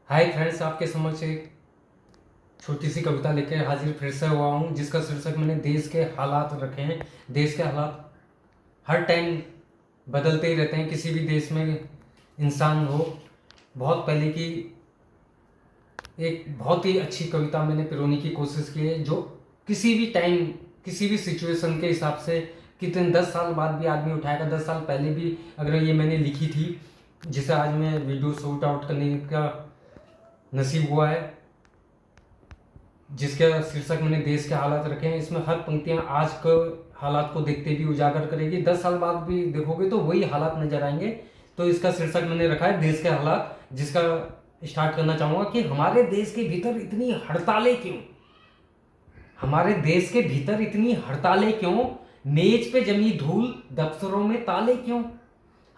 Hi friends, आपके समक्ष एक छोटी सी कविता लेकर हाजिर फिर से हुआ हूँ, जिसका शीर्षक मैंने देश के हालात रखे हैं। देश के हालात हर टाइम बदलते ही रहते हैं। किसी भी देश में इंसान हो, बहुत पहले की एक बहुत ही अच्छी कविता मैंने पिरोने की कोशिश की है, जो किसी भी टाइम किसी भी सिचुएशन के हिसाब से कितने 10 साल बाद भी आदमी उठाएगा। 10 साल पहले भी अगर ये मैंने लिखी थी, जिसे आज मैं वीडियो शूट आउट करने का नसीब हुआ है, जिसका शीर्षक मैंने देश के हालात रखे हैं। इसमें हर पंक्तियां आज के हालात को देखते भी उजागर करेगी। 10 साल बाद भी देखोगे तो वही हालात नजर आएंगे। तो इसका शीर्षक मैंने रखा है देश के हालात, जिसका स्टार्ट करना चाहूंगा कि हमारे देश के भीतर इतनी हड़तालें क्यों। हमारे देश के भीतर इतनी हड़तालें क्यों। मेज पे जमी धूल, दफ्तरों में ताले क्यों।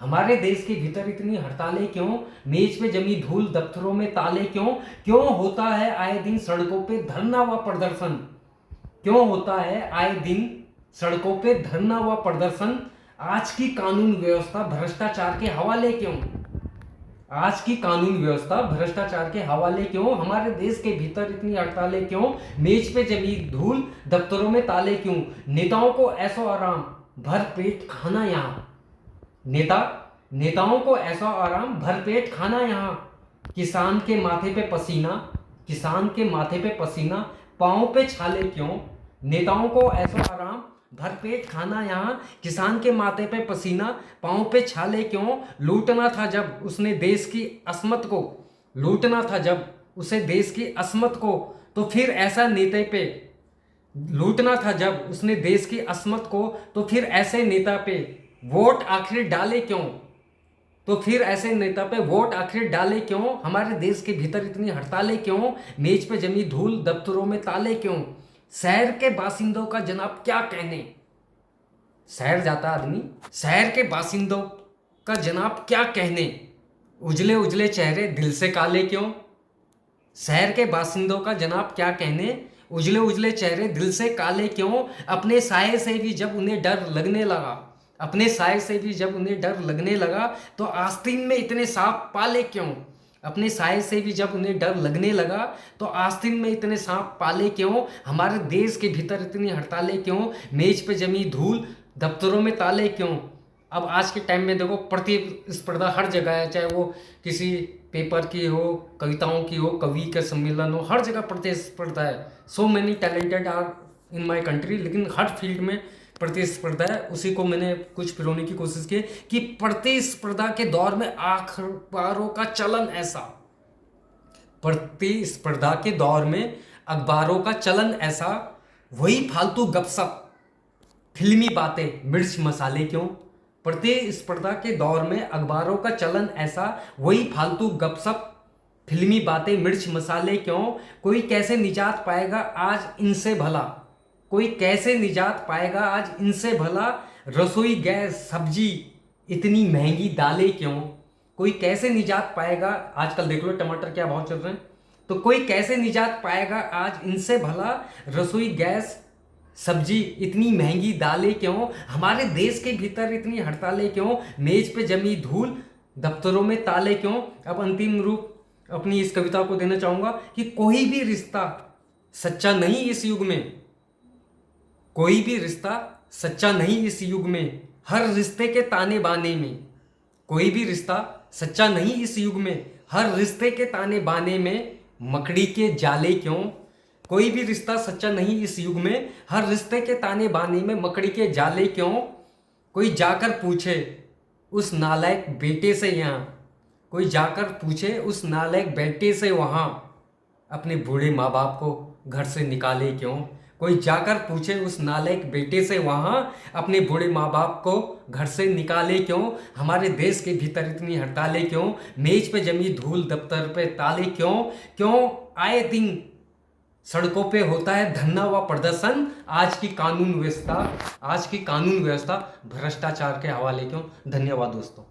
हमारे देश के भीतर इतनी हड़तालें क्यों। मेज पे जमी धूल, दफ्तरों में ताले क्यों। क्यों होता है आए दिन सड़कों पे धरना व प्रदर्शन। क्यों होता है आए दिन सड़कों पे धरना व प्रदर्शन। आज की कानून व्यवस्था भ्रष्टाचार के हवाले क्यों। आज की कानून व्यवस्था भ्रष्टाचार के हवाले क्यों। हमारे देश के भीतर इतनी हड़तालें क्यों। मेज पे जमी धूल, दफ्तरों में ताले क्यों। नेताओं को ऐसो आराम, भर पेट खाना यहाँ। नेताओं को ऐसा आराम, भरपेट खाना यहाँ। किसान के माथे पे पसीना, किसान के माथे पे पसीना, पाँव पे छाले क्यों। नेताओं को ऐसा आराम, भरपेट खाना यहाँ। किसान के माथे पे पसीना, पाँव पे छाले क्यों। लूटना था जब उसने देश की असमत को, लूटना था जब उसे देश की असमत को, तो फिर ऐसा नेता पे, लूटना था जब उसने देश की असमत को, तो फिर ऐसे नेता पे वोट आखिर डाले क्यों। तो फिर ऐसे नेता पे वोट आखिर डाले क्यों। हमारे देश के भीतर इतनी हड़तालें क्यों। मेज पे जमी धूल, दफ्तरों में ताले क्यों। शहर के बासिंदों का जनाब क्या कहने। शहर जाता आदमी, शहर के बासिंदों का जनाब क्या कहने। उजले उजले चेहरे दिल से काले क्यों। शहर के बासिंदों का जनाब क्या कहने। उजले उजले चेहरे दिल से काले क्यों। अपने साये से भी जब उन्हें डर लगने लगा, अपने साये से भी जब उन्हें डर लगने लगा, तो आस्तीन में इतने सांप पाले क्यों। अपने साये से भी जब उन्हें डर लगने लगा, तो आस्तीन में इतने सांप पाले क्यों। हमारे देश के भीतर इतनी हड़तालें क्यों। मेज पे जमी धूल, दफ्तरों में ताले क्यों। अब आज के टाइम में देखो, प्रतिस्पर्धा हर जगह है, चाहे वो किसी पेपर की हो, कविताओं की हो, कवि का सम्मेलन हो, हर जगह प्रतिस्पर्धा है। So many talented are in my country, लेकिन हर फील्ड में प्रतिस्पर्धा है। उसी को मैंने कुछ पिरोने की कोशिश की कि प्रतिस्पर्धा के दौर में अखबारों का चलन ऐसा, प्रतिस्पर्धा के दौर में अखबारों का चलन ऐसा, वही फालतू गपशप फिल्मी बातें मिर्च मसाले क्यों। प्रतिस्पर्धा के दौर में अखबारों का चलन ऐसा, वही फालतू गपशप फिल्मी बातें मिर्च मसाले क्यों। कोई कैसे निजात पाएगा आज इनसे भला, कोई कैसे निजात पाएगा आज इनसे भला। रसोई गैस सब्जी इतनी महंगी दालें क्यों। कोई कैसे निजात पाएगा, आजकल देख लो टमाटर क्या भाव चल रहे हैं, तो कोई कैसे निजात पाएगा आज इनसे भला। रसोई गैस सब्जी इतनी महंगी दालें क्यों। हमारे देश के भीतर इतनी हड़तालें क्यों। मेज पे जमी धूल, दफ्तरों में ताले क्यों। अब अंतिम रूप अपनी इस कविता को देना चाहूंगा कि कोई भी रिश्ता सच्चा नहीं इस युग में, कोई भी रिश्ता सच्चा नहीं इस युग में। हर रिश्ते के ताने बाने में, कोई भी रिश्ता सच्चा नहीं इस युग में। हर रिश्ते के ताने बाने में मकड़ी के जाले क्यों। कोई भी रिश्ता सच्चा नहीं इस युग में। हर रिश्ते के ताने बाने में मकड़ी के जाले क्यों। कोई जाकर पूछे उस नालायक बेटे से यहाँ, कोई जाकर पूछे उस नालायक बेटे से वहाँ, अपने बूढ़े माँ बाप को घर से निकाले क्यों। कोई जाकर पूछे उस नालायक बेटे से वहाँ, अपने बूढ़े माँ बाप को घर से निकाले क्यों। हमारे देश के भीतर इतनी हड़तालें क्यों। मेज पे जमी धूल, दफ्तर पे ताले क्यों। क्यों आए दिन सड़कों पे होता है धरना व प्रदर्शन। आज की कानून व्यवस्था, आज की कानून व्यवस्था भ्रष्टाचार के हवाले क्यों। धन्यवाद दोस्तों।